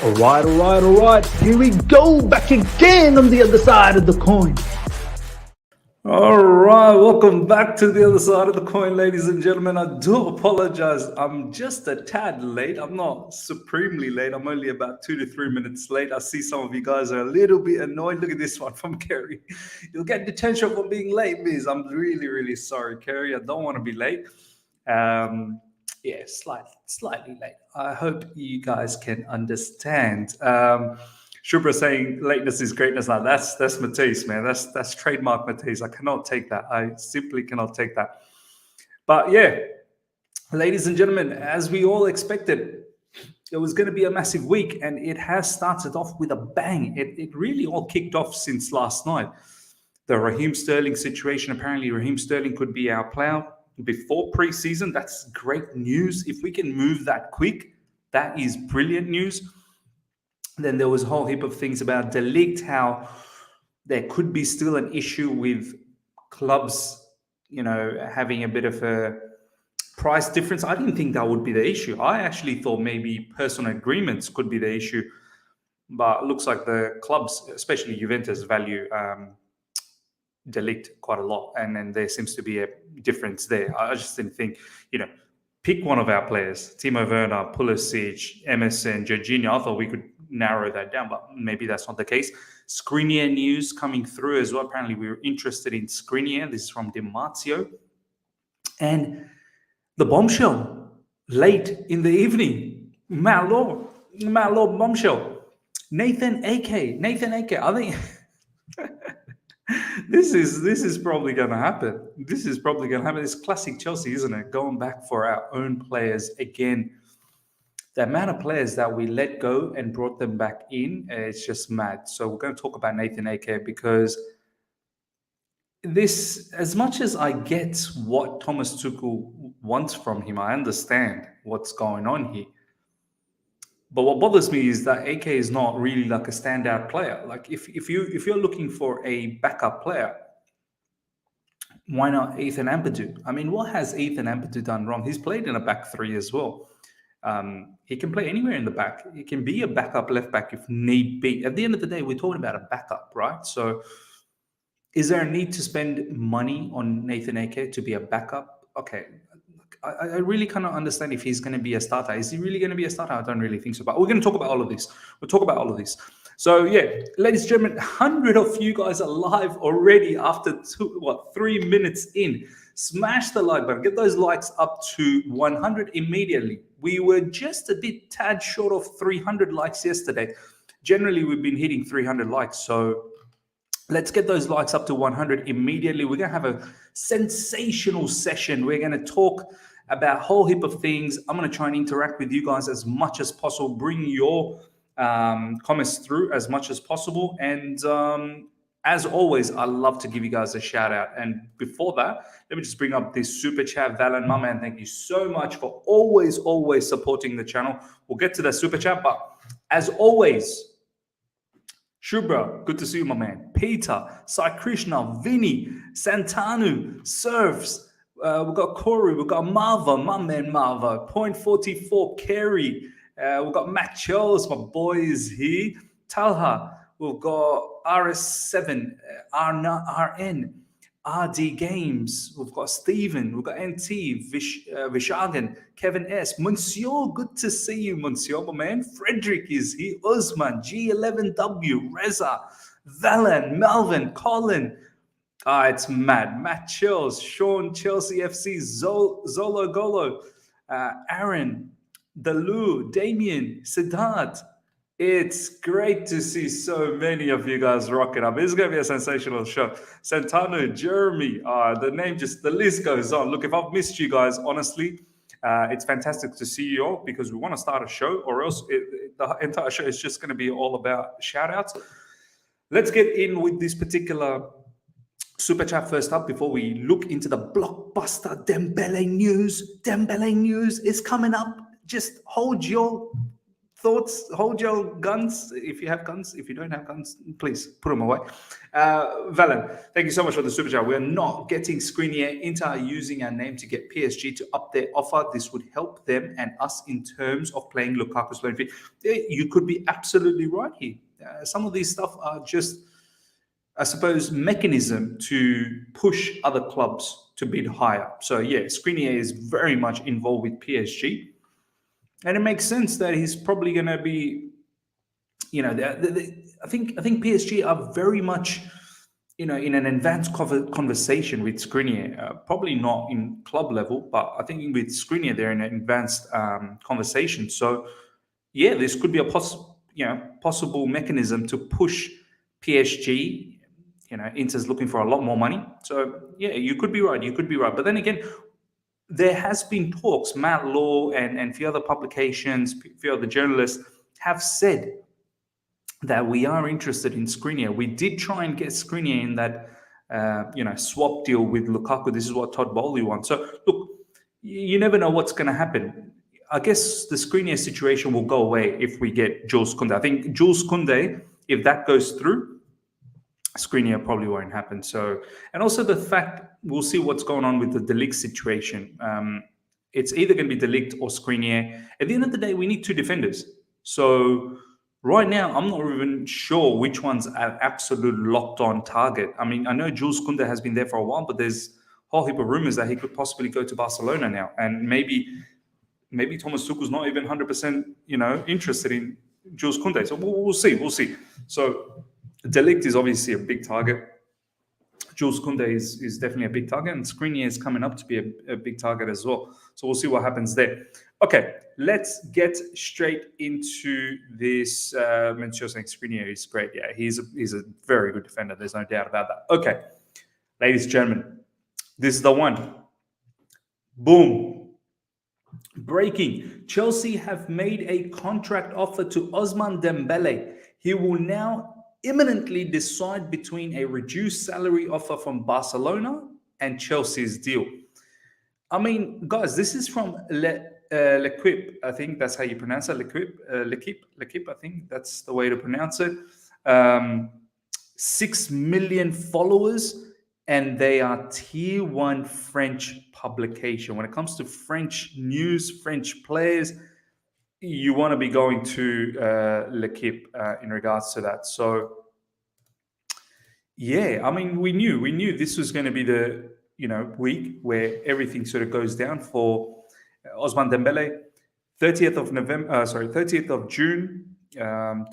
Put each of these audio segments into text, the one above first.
All right. Here we go, back again on the other side of the coin. All right, welcome back to the other side of the coin, ladies and gentlemen. I do apologize. I'm just a tad late. I'm not supremely late. I'm only about 2 to 3 minutes late. I see some of you guys are a little bit annoyed. Look at this one from Kerry. You'll get detention for being late, Miz. I'm really, really sorry, Kerry. I don't want to be late. Yeah, slightly late. I hope you guys can understand. Shubra saying lateness is greatness. Now that's Matthijs, man. That's trademark Matthijs. I cannot take that. I simply cannot take that. But yeah, ladies and gentlemen, as we all expected, it was going to be a massive week, and it has started off with a bang. It really all kicked off since last night. The Raheem Sterling situation. Apparently, Raheem Sterling could be our player before preseason. That's great news. If we can move that quick, that is brilliant news. Then there was a whole heap of things about De Ligt, how there could be still an issue with clubs, having a bit of a price difference. I didn't think that would be the issue. I actually thought maybe personal agreements could be the issue. But it looks like the clubs, especially Juventus, value De Ligt quite a lot. And then there seems to be a difference there. I just didn't think, pick one of our players, Timo Werner, Pulisic, Emerson, Jorginho. I thought we could narrow that down, but maybe that's not the case. Skriniar news coming through as well. Apparently, we were interested in Skriniar. This is from Dimarzio. And the bombshell late in the evening. Matt Law bombshell. Nathan Ake. I think this is probably going to happen. It's classic Chelsea, isn't it? Going back for our own players again. The amount of players that we let go and brought them back in, it's just mad. So we're going to talk about Nathan Ake, because this, as much as I get what Thomas Tuchel wants from him, I understand what's going on here. But what bothers me is that Ake is not really like a standout player. Like if you're looking for a backup player, why not Ethan Ampadu? I mean, what has Ethan Ampadu done wrong? He's played in a back three as well. He can play anywhere in the back. He can be a backup left back if need be. At the end of the day, we're talking about a backup, right? So is there a need to spend money on Nathan Ake to be a backup? Okay. I really cannot understand if he's going to be a starter. Is he really going to be a starter? I don't really think so. But we're going to talk about all of this. So yeah, ladies and gentlemen, 100 of you guys are live already after 3 minutes in. Smash the like button. Get those likes up to 100 immediately. We were just a bit tad short of 300 likes yesterday. Generally, we've been hitting 300 likes. So let's get those likes up to 100 immediately. We're going to have a sensational session. We're going to talk about a whole heap of things. I'm going to try and interact with you guys as much as possible. Bring your comments through as much as possible. And as always, I love to give you guys a shout out. And before that, let me just bring up this super chat. Valen, my man, thank you so much for always supporting the channel. We'll get to the super chat, but as always, Shubra, good to see you, my man. Peter, Sai Krishna, Vinny, Santanu, Surfs. We've got Corey, we've got Marva, my man Marva, Point 44, Kerry. We've got Matt Charles, my boy is here. Talha, we've got RS7, RN, RD Games. We've got Stephen, we've got NT, Vishagan, Kevin S. Monsieur, good to see you, Monsieur, my man. Frederick is here. Usman, G11W, Reza, Valen, Melvin, Colin. It's mad. Matt Chills, Sean, Chelsea FC, Zolo Golo, Aaron, Dalu, Damien, Siddharth. It's great to see so many of you guys rocking up. It's going to be a sensational show. Santano, Jeremy, the list goes on. Look, if I've missed you guys, honestly, it's fantastic to see you all, because we want to start a show, or else the entire show is just going to be all about shout outs. Let's get in with this particular super chat first up before we look into the blockbuster Dembele news. Dembele news is coming up. Just hold your thoughts? Hold your guns if you have guns. If you don't have guns, please put them away. Valen, thank you so much for the super chat. We're not getting Skriniar. Inter are using our name to get PSG to up their offer. This would help them and us in terms of playing Lukaku's loan fee. You could be absolutely right here. Some of these stuff are just, I suppose, mechanism to push other clubs to bid higher. So yeah, Skriniar is very much involved with PSG. And it makes sense that he's probably going to be, I think PSG are very much, in an advanced conversation with Skriniar. Probably not in club level, but I think with Skriniar they're in an advanced conversation. So yeah, this could be a possible mechanism to push PSG. Inter's looking for a lot more money. So yeah, you could be right. But then again, there has been talks. Matt Law and a few other publications, a few other journalists have said that we are interested in Skriniar. We did try and get Skriniar in that swap deal with Lukaku. This is what Todd Bowley wants. So look, you never know what's going to happen. I guess the Skriniar situation will go away if we get Jules Koundé. I think Jules Koundé, if that goes through, Skriniar probably won't happen. So, and also the fact, we'll see what's going on with the De Ligt situation. It's either going to be De Ligt or Skriniar. At the end of the day, we need two defenders. So right now, I'm not even sure which one's an absolute locked-on target. I mean, I know Jules Koundé has been there for a while, but there's a whole heap of rumors that he could possibly go to Barcelona now. And maybe Thomas Tuchel's not even 100%, interested in Jules Koundé. So we'll see. So De Ligt is obviously a big target. Jules Koundé is definitely a big target, and Skriniar is coming up to be a big target as well. So we'll see what happens there. Okay, let's get straight into this. You're saying Skriniar is great. Yeah, he's a very good defender. There's no doubt about that. Okay, ladies and gentlemen, this is the one. Boom. Breaking. Chelsea have made a contract offer to Ousmane Dembele. He will now imminently decide between a reduced salary offer from Barcelona and Chelsea's deal. I mean, guys, this is from L'Equipe. I think that's how you pronounce it. L'Equipe, I think that's the way to pronounce it. 6 million followers, and they are tier 1 French publication. When it comes to French news, French players, you want to be going to L'Equipe in regards to that. So, yeah, I mean, we knew this was going to be the week where everything sort of goes down for Ousmane Dembele. 30th of June.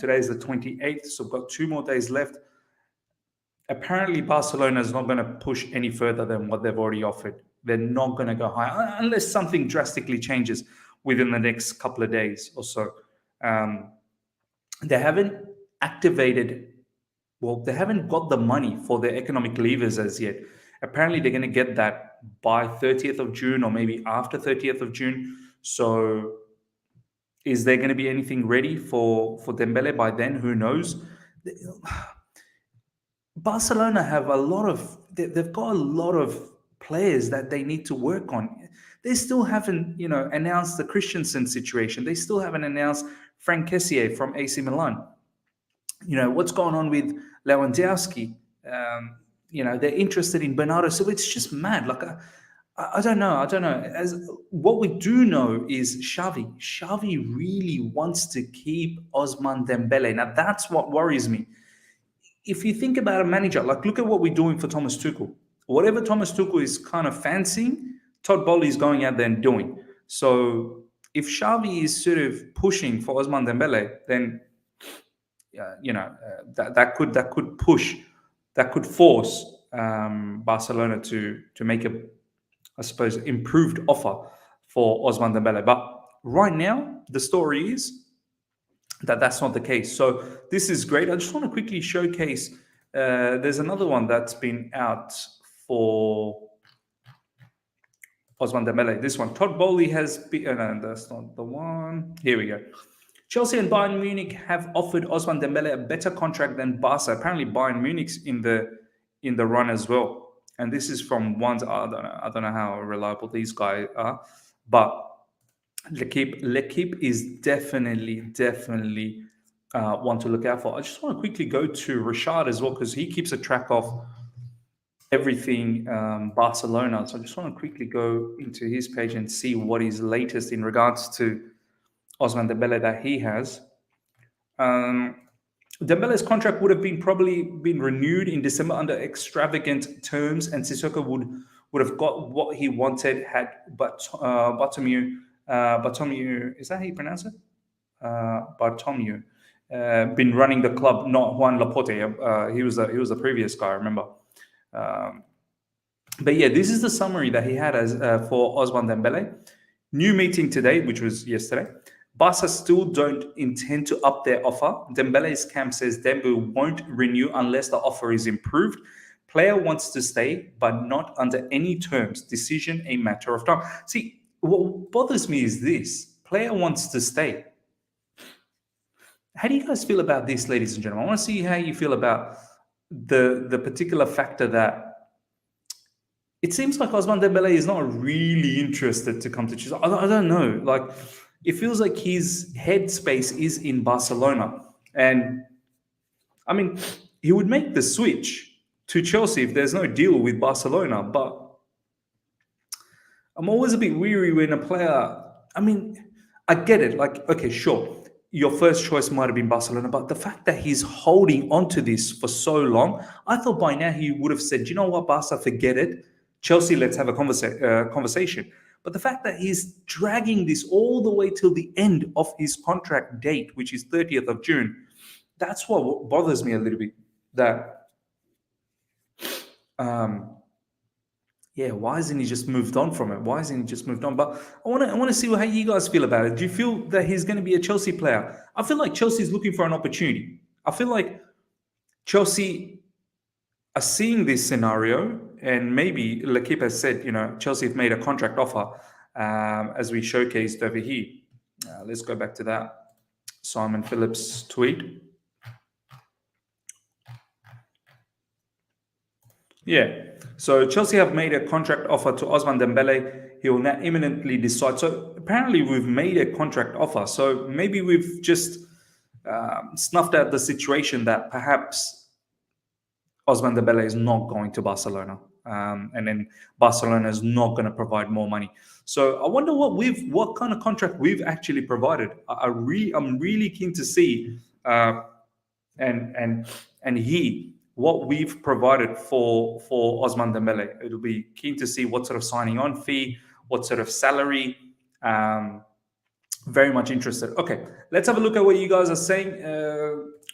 Today is the 28th, so we've got 2 more days left. Apparently, Barcelona is not going to push any further than what they've already offered. They're not going to go higher unless something drastically changes within the next couple of days or so. They haven't they haven't got the money for their economic levers as yet. Apparently, they're going to get that by 30th of June or maybe after 30th of June. So is there going to be anything ready for Dembele by then? Who knows? Barcelona have they've got a lot of players that they need to work on. They still haven't, announced the Christensen situation. They still haven't announced Frank Kessié from AC Milan. What's going on with Lewandowski? They're interested in Bernardo. So it's just mad. Like, I don't know. As what we do know is Xavi. Xavi really wants to keep Ousmane Dembele. Now, that's what worries me. If you think about a manager, like look at what we're doing for Thomas Tuchel. Whatever Thomas Tuchel is kind of fancying, Todd Bowley is going out there and doing. So if Xavi is sort of pushing for Ousmane Dembele, then that could force Barcelona to make a, I suppose, improved offer for Ousmane Dembele. But right now, the story is that that's not the case. So this is great. I just want to quickly showcase. There's another one that's been out for Ousmane Dembele. This one, Todd Bowley has been. No, that's not the one. Here we go. Chelsea and Bayern Munich have offered Ousmane Dembele a better contract than Barca. Apparently, Bayern Munich's in the run as well. And this is from ones. I don't know how reliable these guys are, but L'Equipe is definitely one to look out for. I just want to quickly go to Rashad as well because he keeps a track of everything Barcelona. So I just want to quickly go into his page and see what is latest in regards to Ousmane Dembele that he has. Dembele's contract would have probably been renewed in December under extravagant terms, and Sissoko would have got what he wanted had Bartomeu, is that how you pronounce it? Bartomeu been running the club, not Juan Laporte. He was the previous guy, I remember. But yeah, this is the summary that he had as for Ousmane Dembele. New meeting today, which was yesterday. Barca still don't intend to up their offer. Dembele's camp says Dembele won't renew unless the offer is improved. Player wants to stay, but not under any terms. Decision a matter of time. See, what bothers me is this. Player wants to stay. How do you guys feel about this, ladies and gentlemen? I want to see how you feel about the particular factor that it seems like Ousmane Dembele is not really interested to come to Chelsea. I don't know. Like, it feels like his headspace is in Barcelona. And, I mean, he would make the switch to Chelsea if there's no deal with Barcelona. But I'm always a bit weary when a player... I mean, I get it. Like, okay, sure. Your first choice might have been Barcelona. But the fact that he's holding on to this for so long, I thought by now he would have said, you know what, Barca, forget it. Chelsea, let's have a conversation. But the fact that he's dragging this all the way till the end of his contract date, which is 30th of June, that's what bothers me a little bit. That, why hasn't he just moved on from it? Why hasn't he just moved on? But I want to see how you guys feel about it. Do you feel that he's going to be a Chelsea player? I feel like Chelsea's looking for an opportunity. I feel like Chelsea are seeing this scenario, and maybe L'Equipe has said, Chelsea have made a contract offer, as we showcased over here. Let's go back to that Simon Phillips tweet. Yeah, so Chelsea have made a contract offer to Ousmane Dembele. He will now imminently decide. So apparently we've made a contract offer. So maybe we've just snuffed out the situation that perhaps Ousmane Dembele is not going to Barcelona, and then Barcelona is not going to provide more money. So I wonder what kind of contract we've actually provided. I'm really keen to see, what we've provided for Ousmane Dembele. It'll be keen to see what sort of signing on fee, what sort of salary. Very much interested. Okay, let's have a look at what you guys are saying.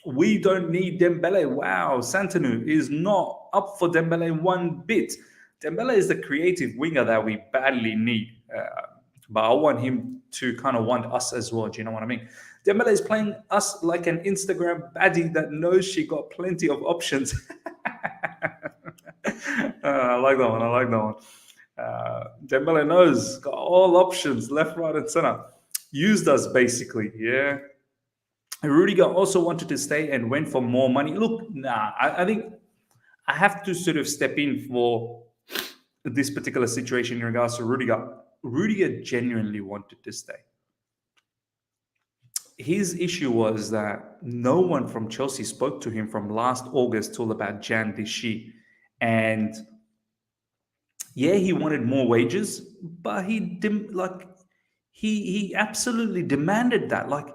We don't need Dembele. Wow, Santanu is not up for Dembele one bit. Dembele is the creative winger that we badly need. But I want him to kind of want us as well. Do you know what I mean? Dembele is playing us like an Instagram baddie that knows she got plenty of options. I like that one. Dembele knows, got all options, left, right, and center. Used us, basically, yeah. Rudiger also wanted to stay and went for more money. Look, I think I have to sort of step in for this particular situation in regards to Rudiger. Rudiger genuinely wanted to stay. His issue was that no one from Chelsea spoke to him from last August till about Jan this year. And yeah, he wanted more wages, but he absolutely demanded that. Like,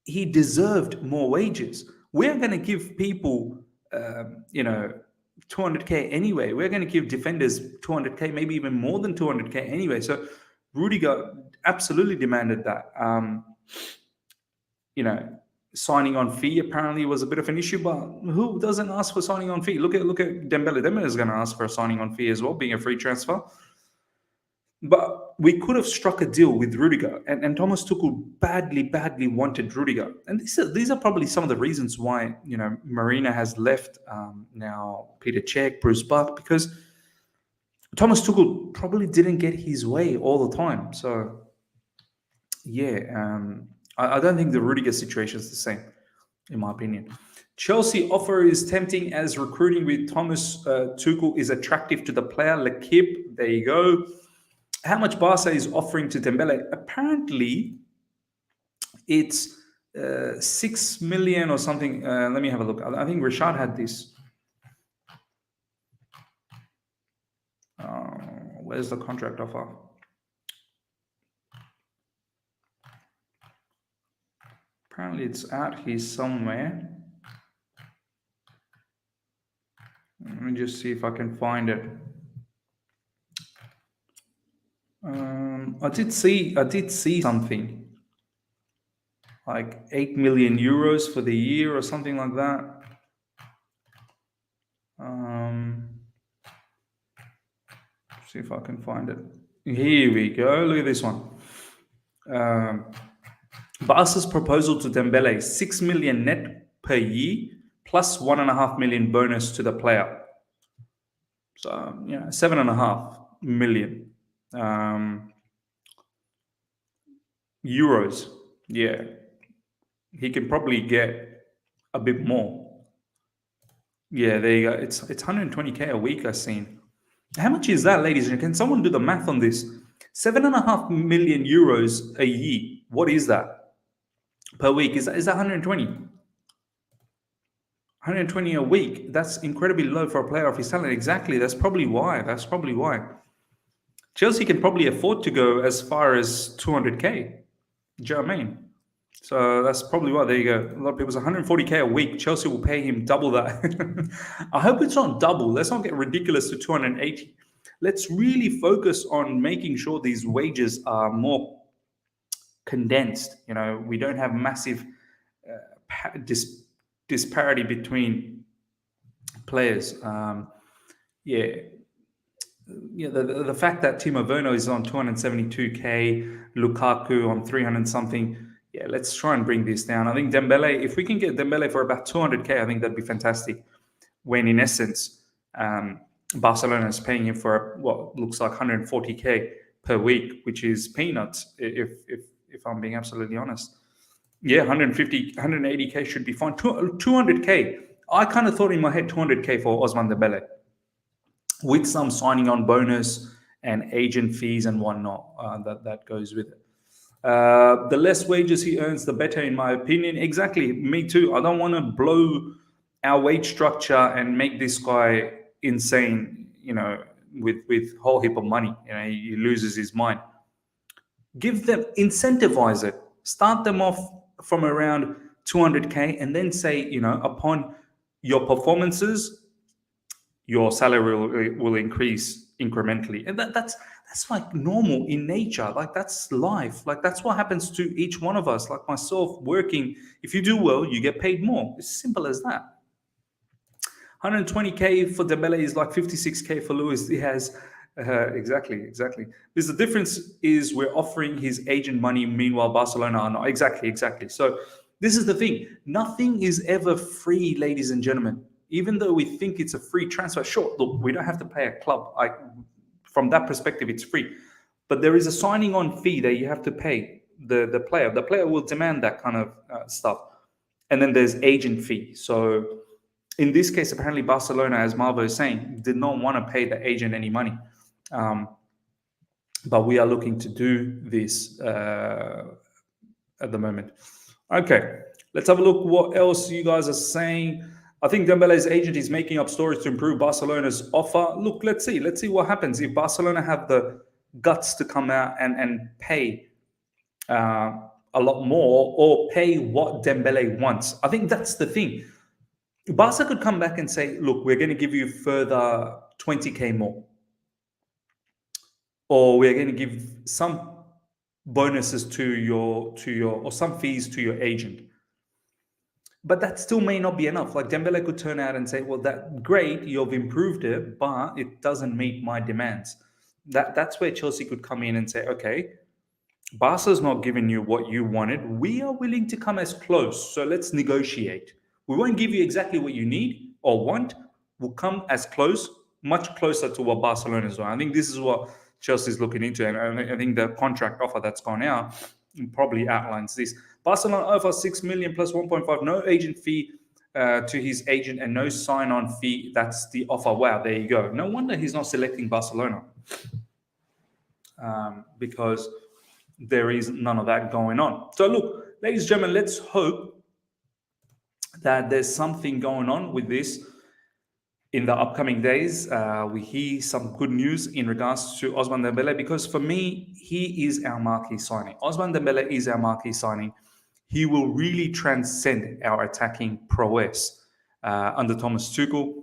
he deserved more wages. We're going to give people, 200K anyway. We're going to give defenders 200K, maybe even more than 200K anyway. So Rudiger absolutely demanded that. Signing on fee apparently was a bit of an issue, but who doesn't ask for signing on fee? Look at Dembele. Dembele is going to ask for a signing on fee as well, being a free transfer. But we could have struck a deal with Rudiger, and Thomas Tuchel badly wanted Rudiger. And these are probably some of the reasons why, Marina has left, now Peter Cech, Bruce Buck, because Thomas Tuchel probably didn't get his way all the time. So, yeah, I don't think the Rudiger situation is the same, in my opinion. Chelsea offer is tempting as recruiting with Thomas Tuchel is attractive to the player. L'Equipe, there you go. how much Barca is offering to Dembele. Apparently, it's 6 million or something. Let me have a look. I think Rashad had this. Where's the contract offer? Apparently, it's out here somewhere. Let me just see if I can find it. I did see something like 8 million euros for the year or something like that. See if I can find it. Here we go. Look at this one. Barca's proposal to Dembele: 6 million net per year plus 1.5 million bonus to the player. So 7.5 million euros. Yeah, he can probably get a bit more. Yeah, there you go. It's 120k a week. I've seen. How much is that, ladies and gentlemen? Can someone do the math on this? 7.5 million euros a year. What is that per week? Is that 120? 120 a week. That's incredibly low for a player of his talent. Exactly. That's probably why. Chelsea can probably afford to go as far as 200k. Do you know what I mean? So that's probably why. There you go. A lot of people say 140k a week. Chelsea will pay him double that. I hope it's not double. Let's not get ridiculous to 280. Let's really focus on making sure these wages are more condensed. We don't have massive disparity between players. The fact that Timo Werner is on 272k, Lukaku on 300 something. Yeah, let's try and bring this down. I think Dembele, if we can get Dembele for about 200k, I think that'd be fantastic. When in essence, Barcelona is paying him for what looks like 140k per week, which is peanuts. If I'm being absolutely honest. Yeah, 180k should be fine. 200k. I kind of thought in my head 200k for Ousmane Dembele, with some signing on bonus and agent fees and whatnot that goes with it. The less wages he earns, the better, in my opinion. Exactly, me too. I don't want to blow our wage structure and make this guy insane, with whole heap of money. He loses his mind. Give them, incentivize it. Start them off from around 200k and then say, upon your performances, your salary will increase incrementally. And that's like normal in nature. Like that's life. Like that's what happens to each one of us. Like myself working, if you do well, you get paid more. It's simple as that. 120k for Dembele is like 56k for Luis Diaz. Exactly. Because the difference is we're offering his agent money, meanwhile Barcelona are not. Exactly. So this is the thing. Nothing is ever free, ladies and gentlemen. Even though we think it's a free transfer, sure, look, we don't have to pay a club. From that perspective, it's free. But there is a signing on fee that you have to pay the player. The player will demand that kind of stuff. And then there's agent fee. So in this case, apparently Barcelona, as Marvo is saying, did not want to pay the agent any money. But we are looking to do this at the moment. Okay, let's have a look what else you guys are saying. I think Dembele's agent is making up stories to improve Barcelona's offer. Look, let's see what happens if Barcelona have the guts to come out and pay a lot more, or pay what Dembele wants. I think that's the thing. Barca could come back and say, look, we're going to give you further 20k more, or we're going to give some bonuses to your or some fees to your agent. But that still may not be enough. Like Dembele could turn out and say, well, that great, you've improved it, but it doesn't meet my demands. That's where Chelsea could come in and say, okay, Barca's not giving you what you wanted. We are willing to come as close. So let's negotiate. We won't give you exactly what you need or want. We'll come as close, much closer to what Barcelona is doing. I think this is what Chelsea's looking into. And I think the contract offer that's gone out probably outlines this. Barcelona offers 6 million plus 1.5, no agent fee to his agent and no sign-on fee. That's the offer. Wow, there you go. No wonder he's not selecting Barcelona. because there is none of that going on. So look, ladies and gentlemen, let's hope that there's something going on with this in the upcoming days. We hear some good news in regards to Ousmane Dembele, because for me, he is our marquee signing. Ousmane Dembele is our marquee signing. He will really transcend our attacking prowess under Thomas Tuchel.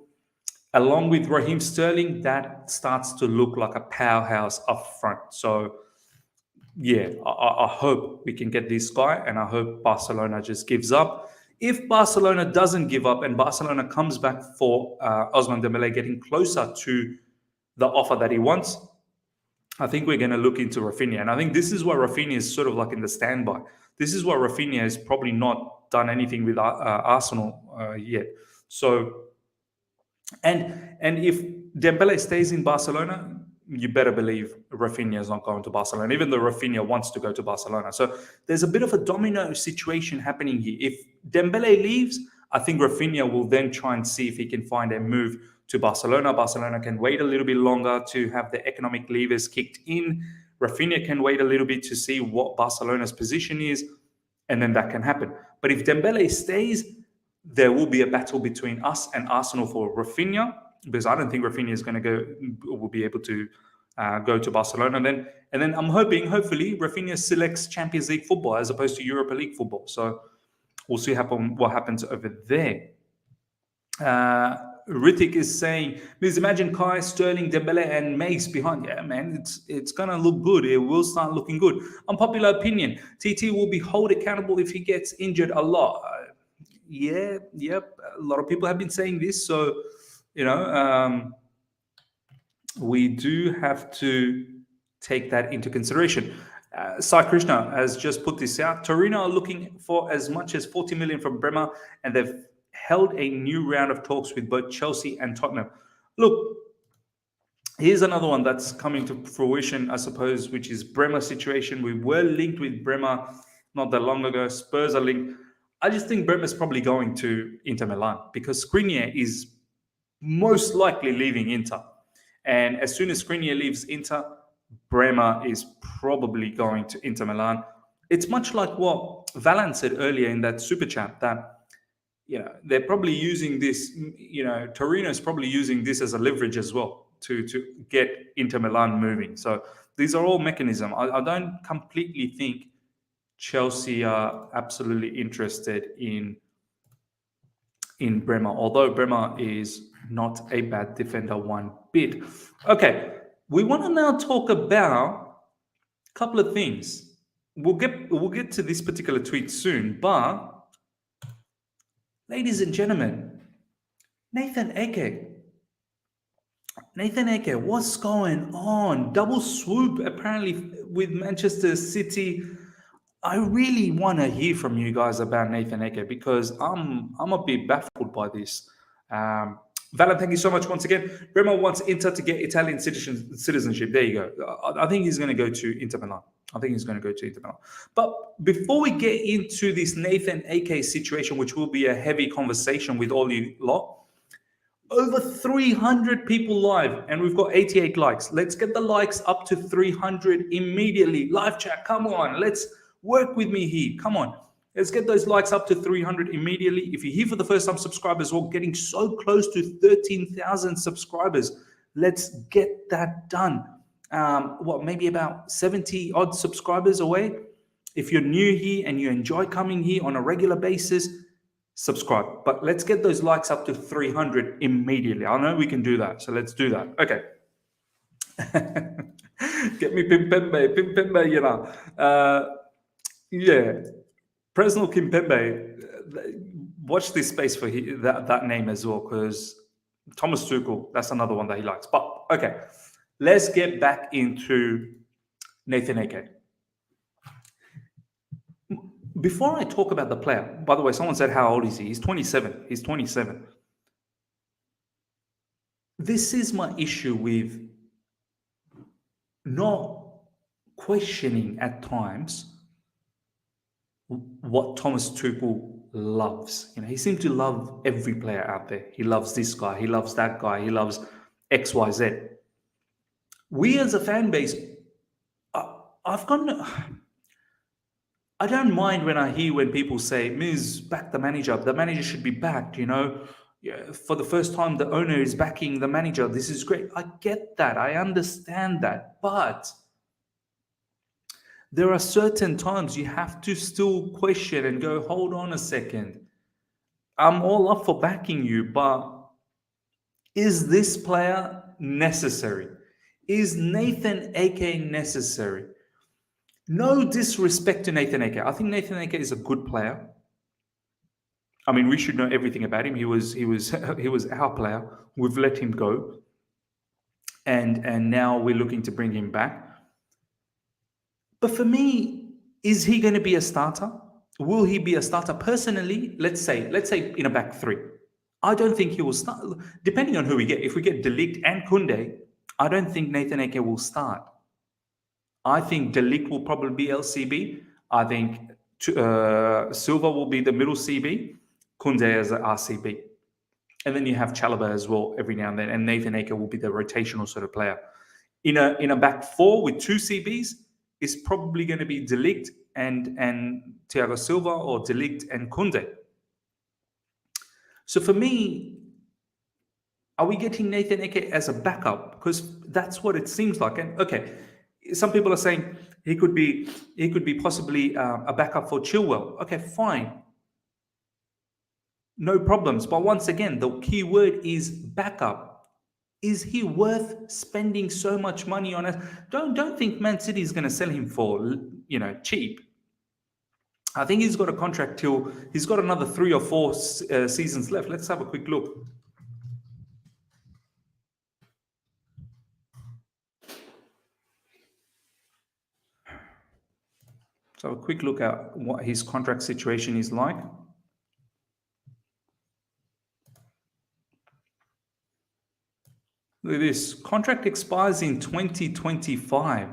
Along with Raheem Sterling, that starts to look like a powerhouse up front. So, yeah, I hope we can get this guy, and I hope Barcelona just gives up. If Barcelona doesn't give up and Barcelona comes back for Ousmane Dembele getting closer to the offer that he wants, I think we're going to look into Rafinha. And I think this is why Rafinha is sort of like in the standby. This is why Rafinha has probably not done anything with Arsenal yet. So, and if Dembele stays in Barcelona, you better believe Rafinha is not going to Barcelona, even though Rafinha wants to go to Barcelona. So there's a bit of a domino situation happening here. If Dembele leaves, I think Rafinha will then try and see if he can find a move to Barcelona. Barcelona can wait a little bit longer to have the economic levers kicked in. Rafinha can wait a little bit to see what Barcelona's position is, and then that can happen. But if Dembele stays, there will be a battle between us and Arsenal for Rafinha, because I don't think Rafinha is going to will be able to go to Barcelona. And then I'm hopefully, Rafinha selects Champions League football as opposed to Europa League football. So we'll see what happens over there. Ritik is saying, please imagine Kai, Sterling, Dembele, and Mace behind. Yeah, man, it's gonna look good. It will start looking good. Unpopular opinion: TT will be held accountable if he gets injured a lot. Yep. A lot of people have been saying this, so we do have to take that into consideration. Sai Krishna has just put this out. Torino are looking for as much as 40 million from Bremer, and they've held a new round of talks with both Chelsea and Tottenham. Look, here's another one that's coming to fruition, I suppose, which is Bremer situation. We were linked with Bremer not that long ago. Spurs are linked. I just think Bremer's probably going to Inter Milan because Skriniar is most likely leaving Inter. And as soon as Skriniar leaves Inter, Bremer is probably going to Inter Milan. It's much like what Valan said earlier in that super chat, that they're probably using this, Torino's probably using this as a leverage as well to get Inter Milan moving. So these are all mechanisms. I don't completely think Chelsea are absolutely interested in Bremer, although Bremer is not a bad defender one bit. Okay, we want to now talk about a couple of things. We'll get to this particular tweet soon, but ladies and gentlemen, Nathan Ake, what's going on? Double swoop apparently with Manchester City. I really want to hear from you guys about Nathan Ake because I'm a bit baffled by this. Valan, thank you so much once again. Bremer wants Inter to get Italian citizenship. There you go. I think he's going to go to Inter Milan. But before we get into this Nathan Ake situation, which will be a heavy conversation with all you lot, over 300 people live, and we've got 88 likes. Let's get the likes up to 300 immediately. Live chat, come on. Let's work with me here. Come on. Let's get those likes up to 300 immediately. If you're here for the first time, subscribers, we're getting so close to 13,000 subscribers. Let's get that done. Maybe about 70 odd subscribers away. If you're new here and you enjoy coming here on a regular basis, subscribe. But let's get those likes up to 300 immediately. I know we can do that. So let's do that. Okay. Get me Pimpembe, yeah. Personal Kimpembe, watch this space for that name as well, because Thomas Tuchel, that's another one that he likes. But okay, let's get back into Nathan Ake. Before I talk about the player, by the way, someone said, how old is he? He's 27. He's 27. This is my issue with not questioning at times what Thomas Tuchel loves. He seems to love every player out there. He loves this guy. He loves that guy. He loves XYZ. We as a fan base I've got no, I don't mind when people say, Ms. back the manager. The manager should be backed, you know. Yeah, for the first time, the owner is backing the manager. This is great. I get that. I understand that. But there are certain times you have to still question and go, hold on a second. I'm all up for backing you, but is this player necessary? Is Nathan Ake necessary? No disrespect to Nathan Ake. I think Nathan Ake is a good player. I mean, we should know everything about him. He was he was our player. We've let him go, and now we're looking to bring him back. But for me, is he going to be a starter? Will he be a starter? Personally, let's say in a back three. I don't think he will start. Depending on who we get, if we get De Ligt and Kunde, I don't think Nathan Ake will start. I think De Ligt will probably be LCB. I think Silva will be the middle CB. Kunde as an RCB. And then you have Chalobah as well every now and then. And Nathan Ake will be the rotational sort of player. In a back four with two CBs, is probably going to be De Ligt and Thiago Silva, or De Ligt and Kunde. So for me, are we getting Nathan Ake as a backup? Because that's what it seems like. And okay, some people are saying he could be possibly a backup for Chilwell. Okay, fine. No problems. But once again, the key word is backup. Is he worth spending so much money on it? Don't think Man City is going to sell him for, cheap. I think he's got a contract till he's got another 3 or 4 seasons left. Let's have a quick look. So a quick look at what his contract situation is like. Look at this. Contract expires in 2025.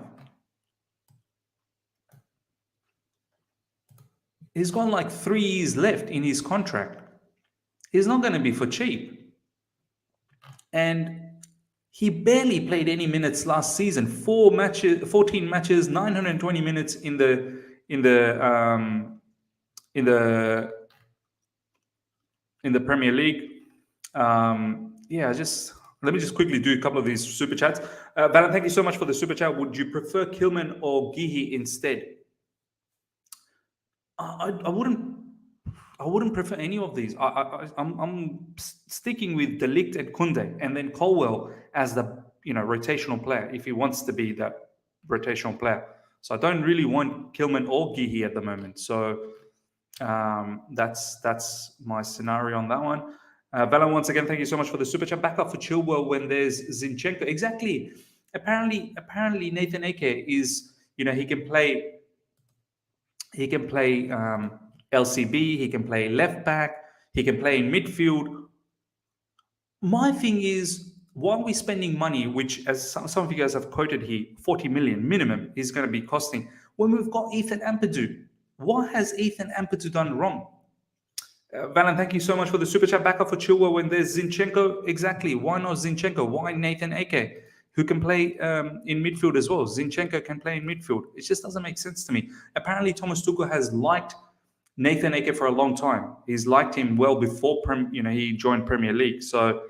He's got like 3 years left in his contract. He's not going to be for cheap. And he barely played any minutes last season. 14 matches, 920 minutes in the Premier League. Let me just quickly do a couple of these super chats. Valan, thank you so much for the super chat. Would you prefer Kilman or Gihi instead? I wouldn't prefer any of these. I'm sticking with De Ligt and Kunde, and then Colwell as the rotational player if he wants to be that rotational player. So I don't really want Kilman or Gihi at the moment. So that's my scenario on that one. Valan, once again, thank you so much for the super chat. Back up for Chilwell when there's Zinchenko. Exactly. Apparently Nathan Ake is, he can play LCB, he can play left back, he can play in midfield. My thing is, why are we spending money, which, as some of you guys have quoted here, 40 million minimum is going to be costing, when we've got Ethan Ampadu? What has Ethan Ampadu done wrong? Valan, thank you so much for the super chat. Back up for Chilwell when there's Zinchenko. Exactly. Why not Zinchenko? Why Nathan Ake, who can play in midfield as well? Zinchenko can play in midfield. It just doesn't make sense to me. Apparently, Thomas Tuchel has liked Nathan Ake for a long time. He's liked him well before he joined Premier League. So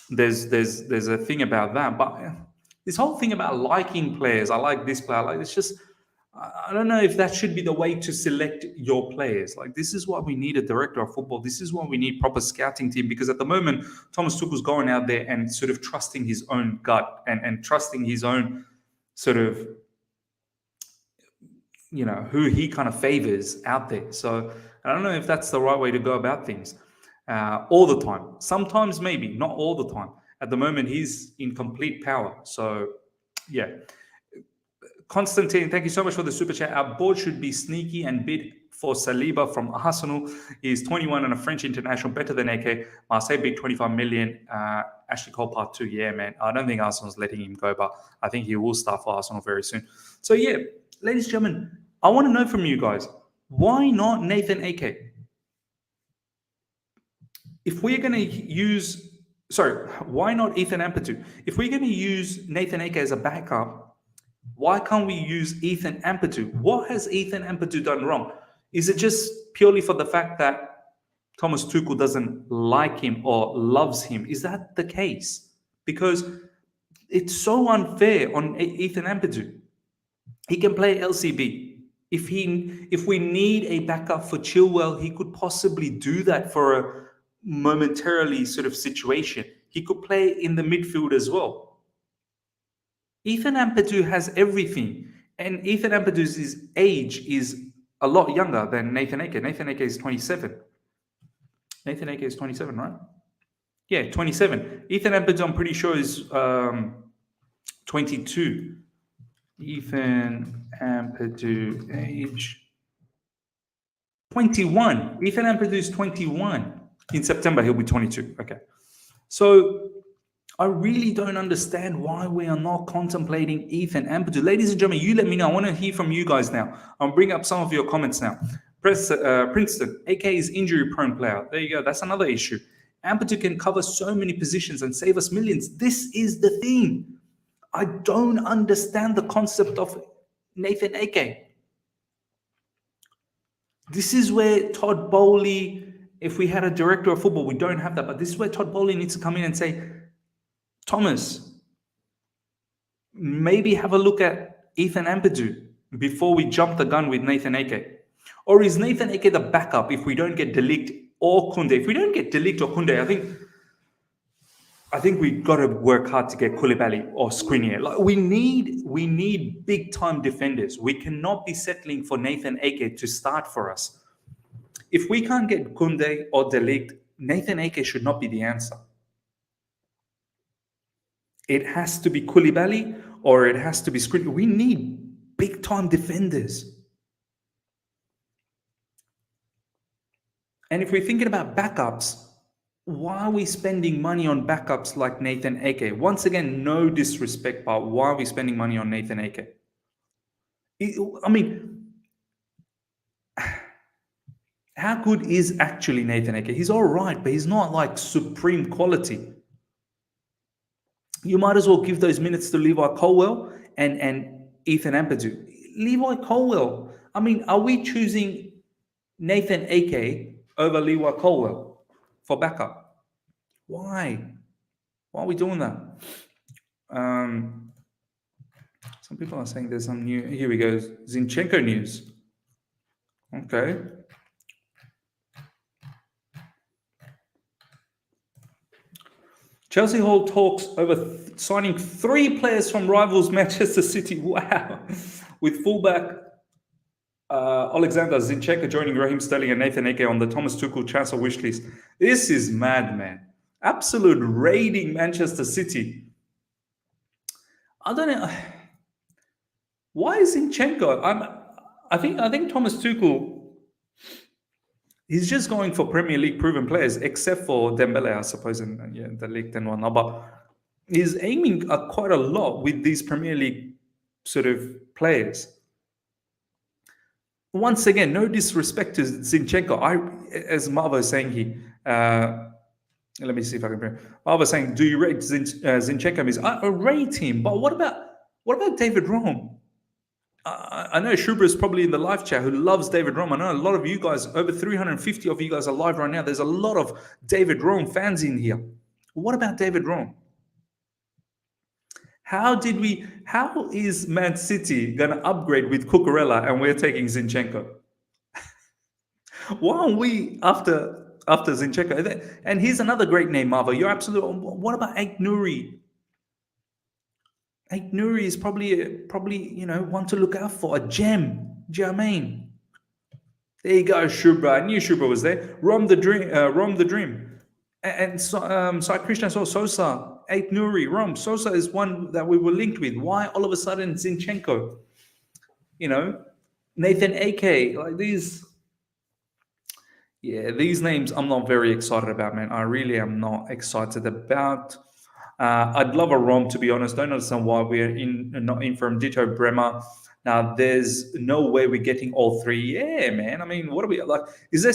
there's a thing about that. But this whole thing about liking players, I like this player, it's just, I don't know if that should be the way to select your players. Like, this is why we need a director of football. This is why we need proper scouting team, because at the moment, Thomas Tuchel's going out there and sort of trusting his own gut and trusting his own sort of, who he kind of favors out there. So I don't know if that's the right way to go about things all the time. Sometimes maybe, not all the time. At the moment, he's in complete power. So, yeah. Constantine, thank you so much for the super chat. Our board should be sneaky and bid for Saliba from Arsenal. He's 21 and a French international, better than Ake. Marseille bid 25 million. Ashley Cole part 2. Yeah, man. I don't think Arsenal's letting him go, but I think he will start for Arsenal very soon. So, yeah, ladies and gentlemen, I want to know from you guys, why not Nathan Ake? If we're going to use... Sorry, why not Ethan Ampadu? If we're going to use Nathan Ake as a backup, Why can't we use Ethan Ampadu? What has Ethan Ampadu done wrong? Is it just purely for the fact that Thomas Tuchel doesn't like him or loves him? Is that the case? Because it's so unfair on Ethan Ampadu. He can play LCB. If we need a backup for Chilwell, he could possibly do that for a momentarily sort of situation. He could play in the midfield as well. Ethan Ampadu has everything, and Ethan Ampadu's age is a lot younger than Nathan Ake. Nathan Ake is 27. Nathan Ake is 27, right? Yeah, 27. Ethan Ampadu, I'm pretty sure, is 22. Ethan Ampadu, age 21. Ethan Ampadu is 21. In September, he'll be 22. Okay. So I really don't understand why we are not contemplating Ethan Ampadu. Ladies and gentlemen, you let me know. I want to hear from you guys now. I'll bring up some of your comments now. Princeton, AK is injury-prone player. There you go. That's another issue. Ampadu can cover so many positions and save us millions. This is the thing. I don't understand the concept of Nathan Ake. This is where Todd Bowley, if we had a director of football, we don't have that, but this is where Todd Bowley needs to come in and say, Thomas, maybe have a look at Ethan Ampadu before we jump the gun with Nathan Ake. Or is Nathan Ake the backup if we don't get De Ligt or Kunda? If we don't get De Ligt or Kunda, I think we've got to work hard to get Koulibaly or Skriniar. Like we need big time defenders. We cannot be settling for Nathan Ake to start for us. If we can't get Koundé or De Ligt, Nathan Ake should not be the answer. It has to be Koulibaly or it has to be Skriniar. We need big time defenders. And if we're thinking about backups, why are we spending money on backups like Nathan Ake? Once again, no disrespect, but why are we spending money on Nathan Ake? I mean, how good is actually Nathan Ake? He's all right, but he's not like supreme quality. You might as well give those minutes to Levi Colwill and Ethan Ampadu. Levi Colwill. I mean, are we choosing Nathan Ake over Levi Colwill for backup? Why? Why are we doing that? Some people are saying there's some new. Here we go. Zinchenko news. Okay. Chelsea hold talks over signing 3 players from rivals Manchester City. Wow. With fullback Alexander Zinchenko joining Raheem Sterling and Nathan Ake on the Thomas Tuchel transfer wish list. This is mad, man. Absolute raiding Manchester City. I don't know. Why is Zinchenko? I think Thomas Tuchel, he's just going for Premier League proven players, except for Dembele, I suppose, and the Ligt and whatnot. But he's aiming quite a lot with these Premier League sort of players. Once again, no disrespect to Zinchenko. As Marvo is saying here, let me see if I can bring. Marvo saying, do you rate Zinchenko? I rate him, but what about David Rome? I know Shubra is probably in the live chat who loves David Rome. I know a lot of you guys, over 350 of you guys are live right now. There's a lot of David Rome fans in here. What about David Rome? How is Man City going to upgrade with Cucurella and we're taking Zinchenko? Why aren't we after Zinchenko? And here's another great name, Marva. You're absolutely. What about Aït-Nouri? Aït-Nouri is probably one to look out for, a gem. Do you know what I mean? There you go, Shubra. I knew Shubra was there. Rom the Dream. And Sai Krishna saw Sosa, Aït-Nouri, Rom. Sosa is one that we were linked with. Why all of a sudden Zinchenko? Nathan Ake, like these. Yeah, these names I'm not very excited about, man. I really am not excited about. I'd love a Rom, to be honest. Don't understand why we're not in from Ditto Bremer. Now, there's no way we're getting all 3. Yeah, man. I mean, what are we like? Is there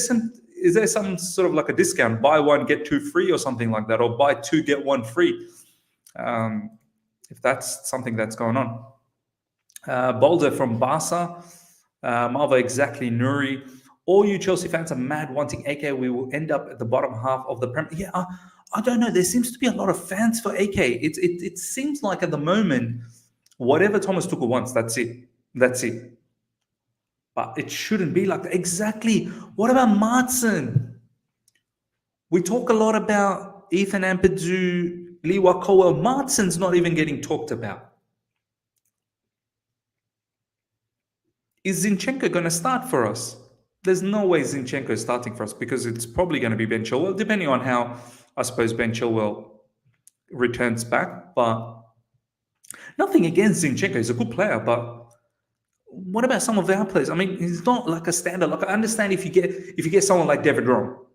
some sort of like a discount? Buy 1, get 2 free or something like that, or buy 2, get 1 free? If that's something that's going on. Boulder from Barça. Malva exactly Nuri. All you Chelsea fans are mad wanting AK. We will end up at the bottom half of the Premier. Yeah, I don't know. There seems to be a lot of fans for AK. It seems like at the moment, whatever Thomas Tuchel wants, that's it. That's it. But it shouldn't be like that. Exactly. What about Martin? We talk a lot about Ethan Ampadu, Liwa Cowell. Martin's not even getting talked about. Is Zinchenko going to start for us? There's no way Zinchenko is starting for us because it's probably going to be Ben Chilwell, depending on how, I suppose, Ben Chilwell returns back. But nothing against Zinchenko. He's a good player, but what about some of our players? I mean, he's not like a standard. Like I understand if you get someone like David Rom,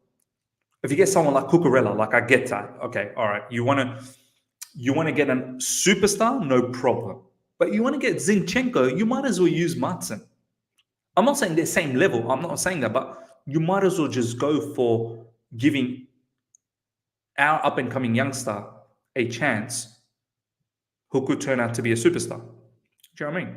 if you get someone like Cucurella, like I get that. Okay, all right. You want to get a superstar, no problem. But you want to get Zinchenko, you might as well use Martin. I'm not saying they're same level. I'm not saying that, but you might as well just go for giving our up and coming youngster a chance who could turn out to be a superstar. Do you know what I mean?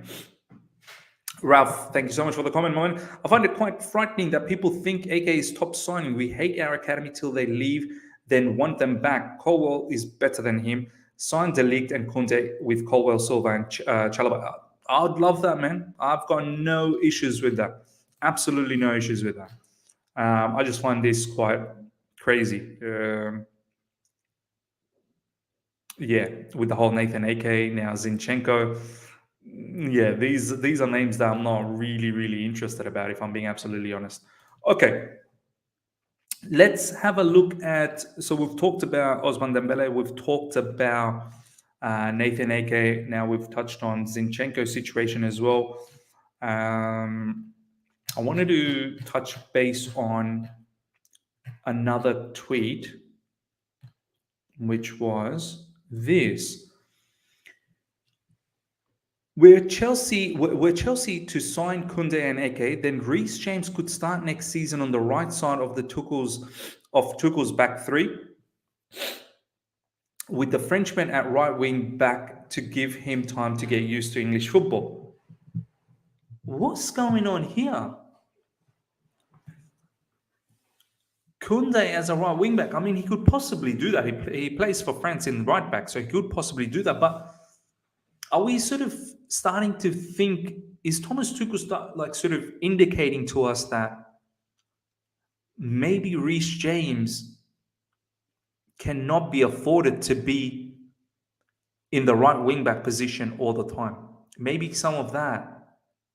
Ralph, thank you so much for the comment, man. I find it quite frightening that people think AK is top signing. We hate our academy till they leave, then want them back. Colwell is better than him. Sign De Ligt and Kunda with Colwell, Silva, and Chalaba. I'd love that, man. I've got no issues with that. Absolutely no issues with that. I just find this quite crazy. Yeah, with the whole Nathan AK, now Zinchenko. Yeah, these are names that I'm not really interested about, if I'm being absolutely honest. Okay, let's have a look at. So we've talked about Ousmane Dembele, we've talked about Nathan Ake. Now we've touched on Zinchenko's situation as well. I wanted to touch base on another tweet, which was this. Were Chelsea to sign Kunde and Eke, then Reece James could start next season on the right side of Tuchel's back three, with the Frenchman at right wing back to give him time to get used to English football. What's going on here? Kunde as a right wing back. I mean, he could possibly do that. He plays for France in right back, so he could possibly do that. But are we sort of starting to think, is Thomas Tuchel sort of indicating to us that maybe Reece James cannot be afforded to be in the right wing back position all the time? Maybe some of that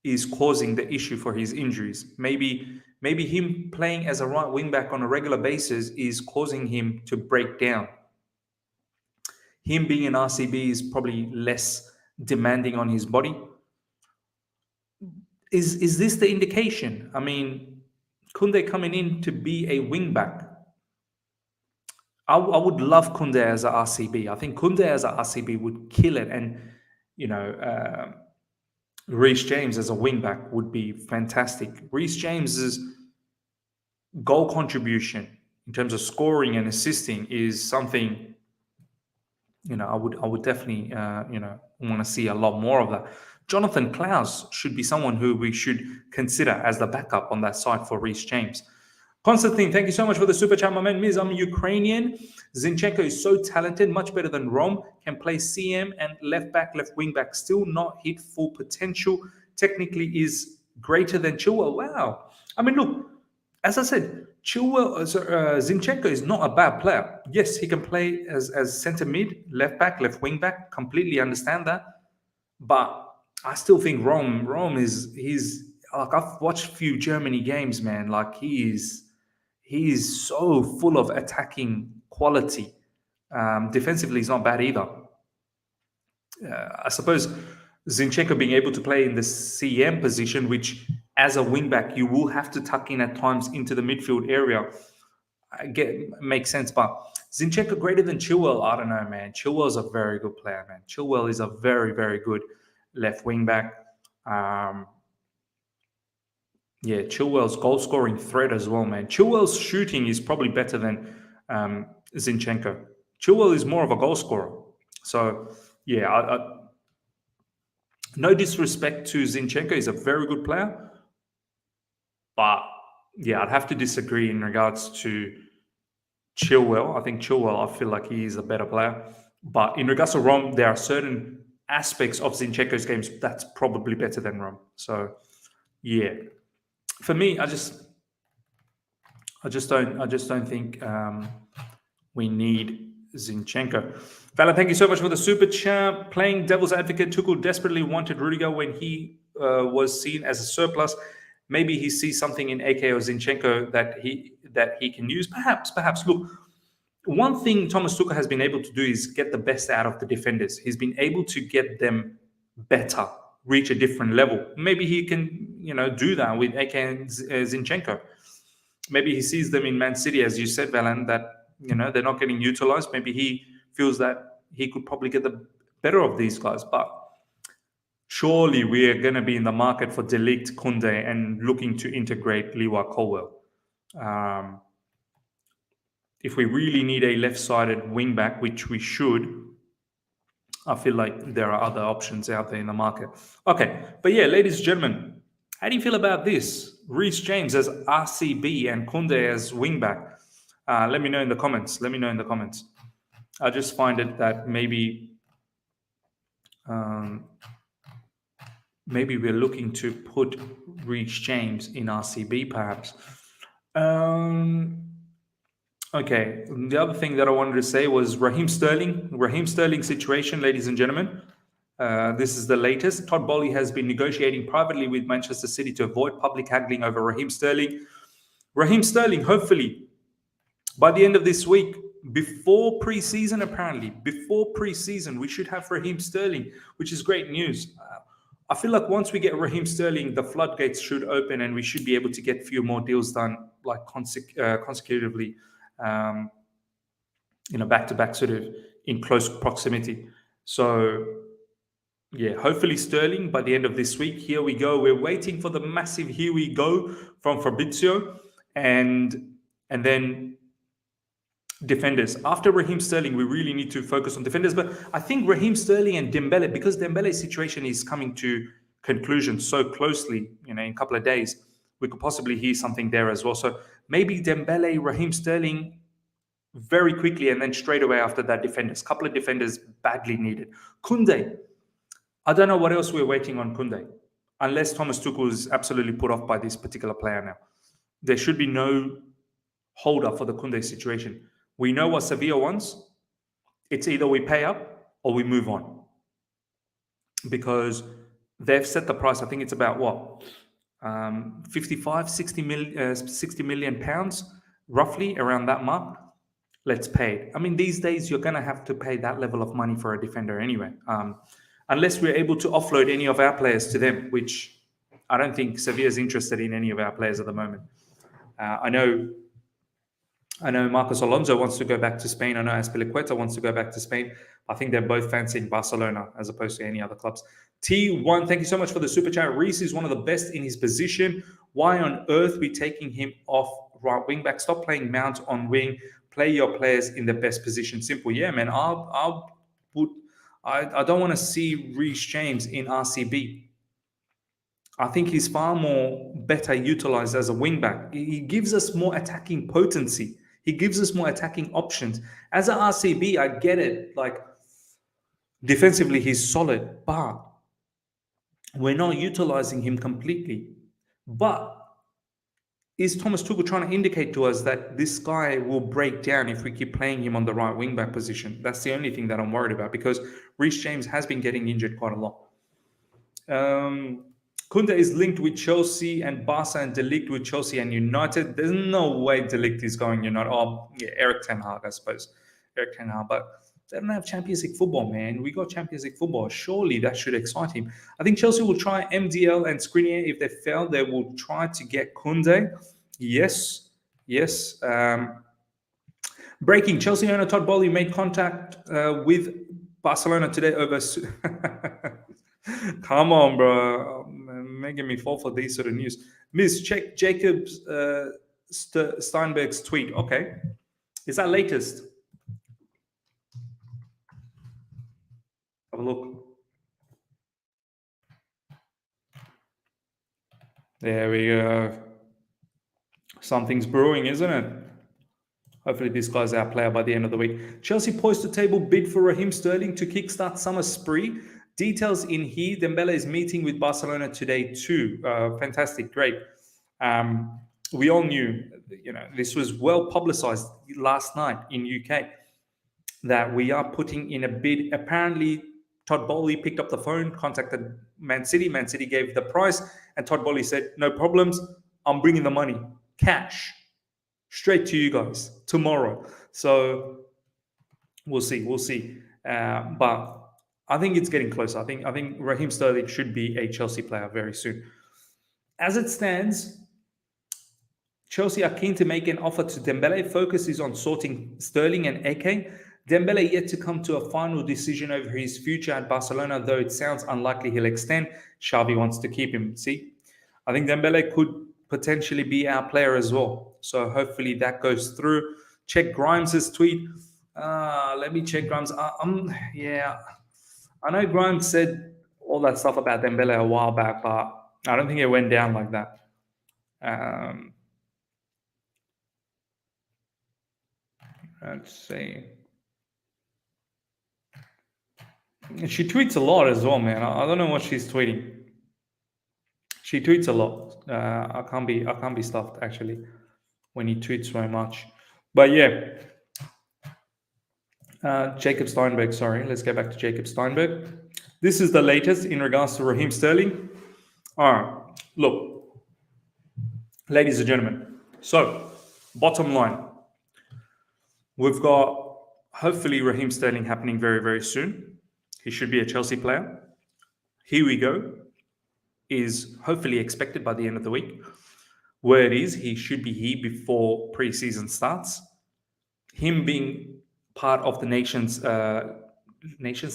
is causing the issue for his injuries. Maybe him playing as a right wing back on a regular basis is causing him to break down. Him being an RCB is probably less demanding on his body. Is this the indication? I mean, Kunde coming in to be a wing back. I would love Kunde as a RCB. I think Kunde as a RCB would kill it, and Reece James as a wing back would be fantastic. Reece James's goal contribution in terms of scoring and assisting is something, I would definitely want to see a lot more of that. Jonathan Klaus should be someone who we should consider as the backup on that side for Reece James. Constantine, thank you so much for the super chat, my man. Miz, I'm Ukrainian. Zinchenko is so talented, much better than Rome. Can play CM and left back, left wing back. Still not hit full potential. Technically is greater than Chilwell. Wow. I mean, look, as I said, Zinchenko is not a bad player. Yes, he can play as centre mid, left back, left wing back. Completely understand that. But I still think Rome he's like, I've watched a few Germany games, man. Like he is so full of attacking quality. Defensively, he's not bad either. I suppose Zinchenko being able to play in the CM position, which as a wingback you will have to tuck in at times into the midfield area, makes sense. But Zinchenko greater than Chilwell, I don't know, man. Chilwell's a very good player, man. Chilwell is a very, very good left wingback. Yeah, Chilwell's goal scoring threat as well, man. Chilwell's shooting is probably better than Zinchenko. Chilwell is more of a goal scorer. So, yeah, No disrespect to Zinchenko, he's a very good player. But yeah, I'd have to disagree in regards to Chilwell. I think Chilwell, I feel like he is a better player. But in regards to Rom, there are certain aspects of Zinchenko's games that's probably better than Rom. So yeah, for me, I just don't think we need Zinchenko. Vala, thank you so much for the super chat. Playing devil's advocate, Tuchel desperately wanted Rudiger when he was seen as a surplus. Maybe he sees something in AK or Zinchenko that he can use. Perhaps. Look, one thing Thomas Tuchel has been able to do is get the best out of the defenders. He's been able to get them better, reach a different level. Maybe he can, do that with AK and Zinchenko. Maybe he sees them in Man City, as you said, Valan, that they're not getting utilized. Maybe he feels that he could probably get the better of these guys. But surely we are going to be in the market for De Ligt, Kunde, and looking to integrate Liwa Colwell. If we really need a left-sided wing-back, which we should, I feel like there are other options out there in the market. Okay, but yeah, ladies and gentlemen, how do you feel about this? Reece James as RCB and Kunde as wing-back. Let me know in the comments. I just find it that maybe we're looking to put Reece James in RCB, perhaps. Okay, the other thing that I wanted to say was Raheem Sterling situation, ladies and gentlemen. This is the latest. Todd Boehly has been negotiating privately with Manchester City to avoid public haggling over Raheem Sterling. Raheem Sterling, hopefully, by the end of this week, before pre-season, we should have Raheem Sterling, which is great news. I feel like once we get Raheem Sterling, the floodgates should open and we should be able to get a few more deals done, like consecutively, back-to-back, sort of in close proximity. So yeah, hopefully Sterling by the end of this week. Here we go. We're waiting for the massive here we go from Fabrizio, and then defenders. After Raheem Sterling, we really need to focus on defenders. But I think Raheem Sterling and Dembele, because Dembele's situation is coming to conclusion so closely, in a couple of days, we could possibly hear something there as well. So maybe Dembele, Raheem Sterling very quickly, and then straight away after that, defenders. Couple of defenders badly needed. Kunde. I don't know what else we're waiting on Kunde, unless Thomas Tuchel is absolutely put off by this particular player now. There should be no hold-up for the Kunde situation. We know what Sevilla wants. It's either we pay up or we move on. Because they've set the price, I think it's about what? 60 million pounds, roughly around that mark. Let's pay it. I mean, these days, you're going to have to pay that level of money for a defender anyway. Unless we're able to offload any of our players to them, which I don't think Sevilla is interested in any of our players at the moment. I know Marcos Alonso wants to go back to Spain. I know Azpilicueta wants to go back to Spain. I think they're both fancying Barcelona as opposed to any other clubs. T1, thank you so much for the super chat. Reece is one of the best in his position. Why on earth we taking him off right wing back? Stop playing Mount on wing. Play your players in the best position. Simple. Yeah, man. I don't want to see Reece James in RCB. I think he's far more better utilized as a wingback. He gives us more attacking potency. He gives us more attacking options. As an RCB, I get it. Like, defensively, he's solid, but we're not utilizing him completely. But is Thomas Tuchel trying to indicate to us that this guy will break down if we keep playing him on the right wing-back position? That's the only thing that I'm worried about, because Reece James has been getting injured quite a lot. Kunda is linked with Chelsea and Barça, and De Ligt with Chelsea and United. There's no way De Ligt is going United. Oh, yeah, Erik ten Hag, I suppose. Erik ten Hag, but they don't have Champions League football, man. We got Champions League football. Surely that should excite him. I think Chelsea will try MDL and Skriniar. If they fail, they will try to get Kunde. Yes. Breaking. Chelsea owner Todd Boehly made contact with Barcelona today over... Come on, bro. Making me fall for these sort of news. Miss, check Jacob Steinberg's tweet. Okay. Is that latest? Have a look. There we go. Something's brewing, isn't it? Hopefully this guy's our player by the end of the week. Chelsea poised to table bid for Raheem Sterling to kickstart summer spree. Details in here. Dembele is meeting with Barcelona today too. Fantastic, great. We all knew, this was well publicized last night in UK that we are putting in a bid. Apparently, Todd Bowley picked up the phone, contacted Man City. Man City gave the price, and Todd Bowley said, "No problems. I'm bringing the money, cash, straight to you guys tomorrow." So we'll see. But I think it's getting closer. I think Raheem Sterling should be a Chelsea player very soon. As it stands, Chelsea are keen to make an offer to Dembele. Focus is on sorting Sterling and Ake. Dembele yet to come to a final decision over his future at Barcelona, though it sounds unlikely he'll extend. Xavi wants to keep him. See, I think Dembele could potentially be our player as well. So hopefully that goes through. Check Grimes' tweet. Let me check Grimes. I know Grimes said all that stuff about Dembele a while back, but I don't think it went down like that. Let's see. She tweets a lot as well, man. I don't know what she's tweeting. She tweets a lot. I can't be stuffed actually when he tweets so much. But yeah, Jacob Steinberg. Sorry, let's get back to Jacob Steinberg. This is the latest in regards to Raheem Sterling. All right, look, ladies and gentlemen. So, bottom line, we've got hopefully Raheem Sterling happening very, very soon. He should be a Chelsea player. Here we go. Is hopefully expected by the end of the week. Word is he should be here before pre-season starts. Him being part of the Nations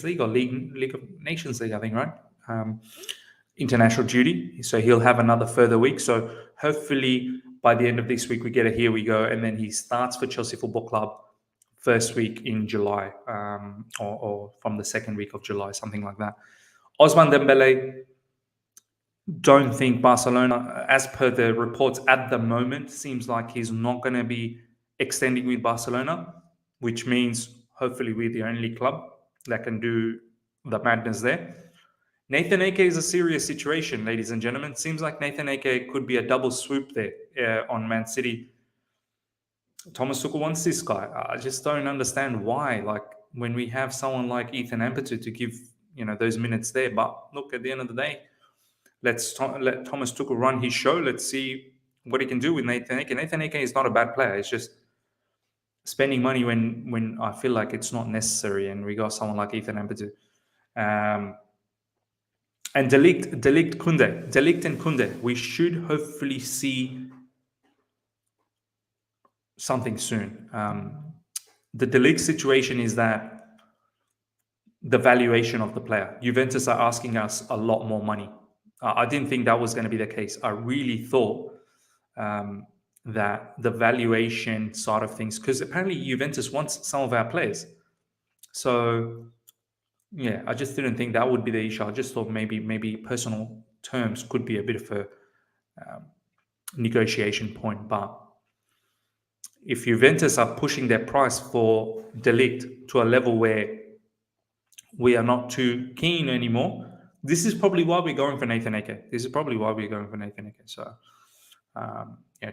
League or League of Nations League, I think, right? International duty. So he'll have another further week. So hopefully by the end of this week we get a here we go, and then he starts for Chelsea Football Club first week in July, or from the second week of July, something like that. Ousmane Dembele, don't think Barcelona, as per the reports at the moment, seems like he's not going to be extending with Barcelona, which means hopefully we're the only club that can do the madness there. Nathan Ake is a serious situation, ladies and gentlemen. Seems like Nathan Ake could be a double swoop there on Man City. Thomas Tuchel wants this guy. I just don't understand why. Like, when we have someone like Ethan Ampadu to give those minutes there. But look, at the end of the day, let Thomas Tuchel run his show. Let's see what he can do with Nathan Ake. Nathan Ake is not a bad player. It's just spending money when I feel like it's not necessary. And we got someone like Ethan Ampadu. And De Ligt and Kunda. We should hopefully see something soon. The De Ligt situation is that the valuation of the player. Juventus are asking us a lot more money. I didn't think that was going to be the case. I really thought that the valuation side of things, because apparently Juventus wants some of our players. So, yeah, I just didn't think that would be the issue. I just thought maybe personal terms could be a bit of a negotiation point. But if Juventus are pushing their price for De Ligt to a level where we are not too keen anymore, this is probably why we're going for Nathan Ake. So,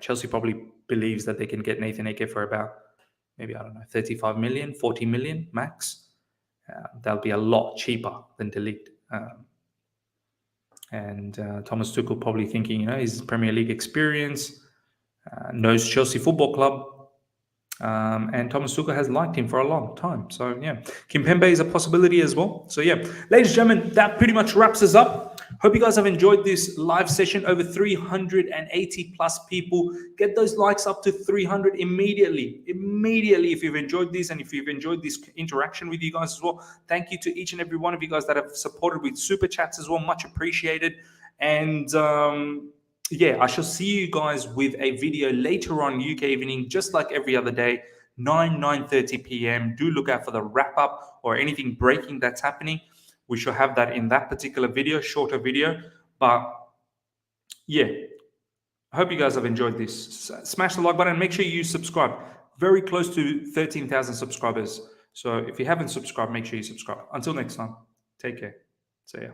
Chelsea probably believes that they can get Nathan Ake for about, maybe, 35 million, 40 million max. That'll be a lot cheaper than De Ligt. And Thomas Tuchel probably thinking, his Premier League experience, knows Chelsea Football Club. And Thomas Tuchel has liked him for a long time. So, yeah, Kimpembe is a possibility as well. So, yeah, ladies and gentlemen, that pretty much wraps us up. Hope you guys have enjoyed this live session. Over 380 plus people. Get those likes up to 300 immediately. If you've enjoyed this and if you've enjoyed this interaction with you guys as well. Thank you to each and every one of you guys that have supported with super chats as well. Much appreciated. And I shall see you guys with a video later on UK evening, just like every other day, 9:30 p.m. Do look out for the wrap up or anything breaking that's happening. We shall have that in that particular video, shorter video. But yeah, I hope you guys have enjoyed this. Smash the like button and make sure you subscribe. Very close to 13,000 subscribers. So if you haven't subscribed, make sure you subscribe. Until next time, take care. See ya.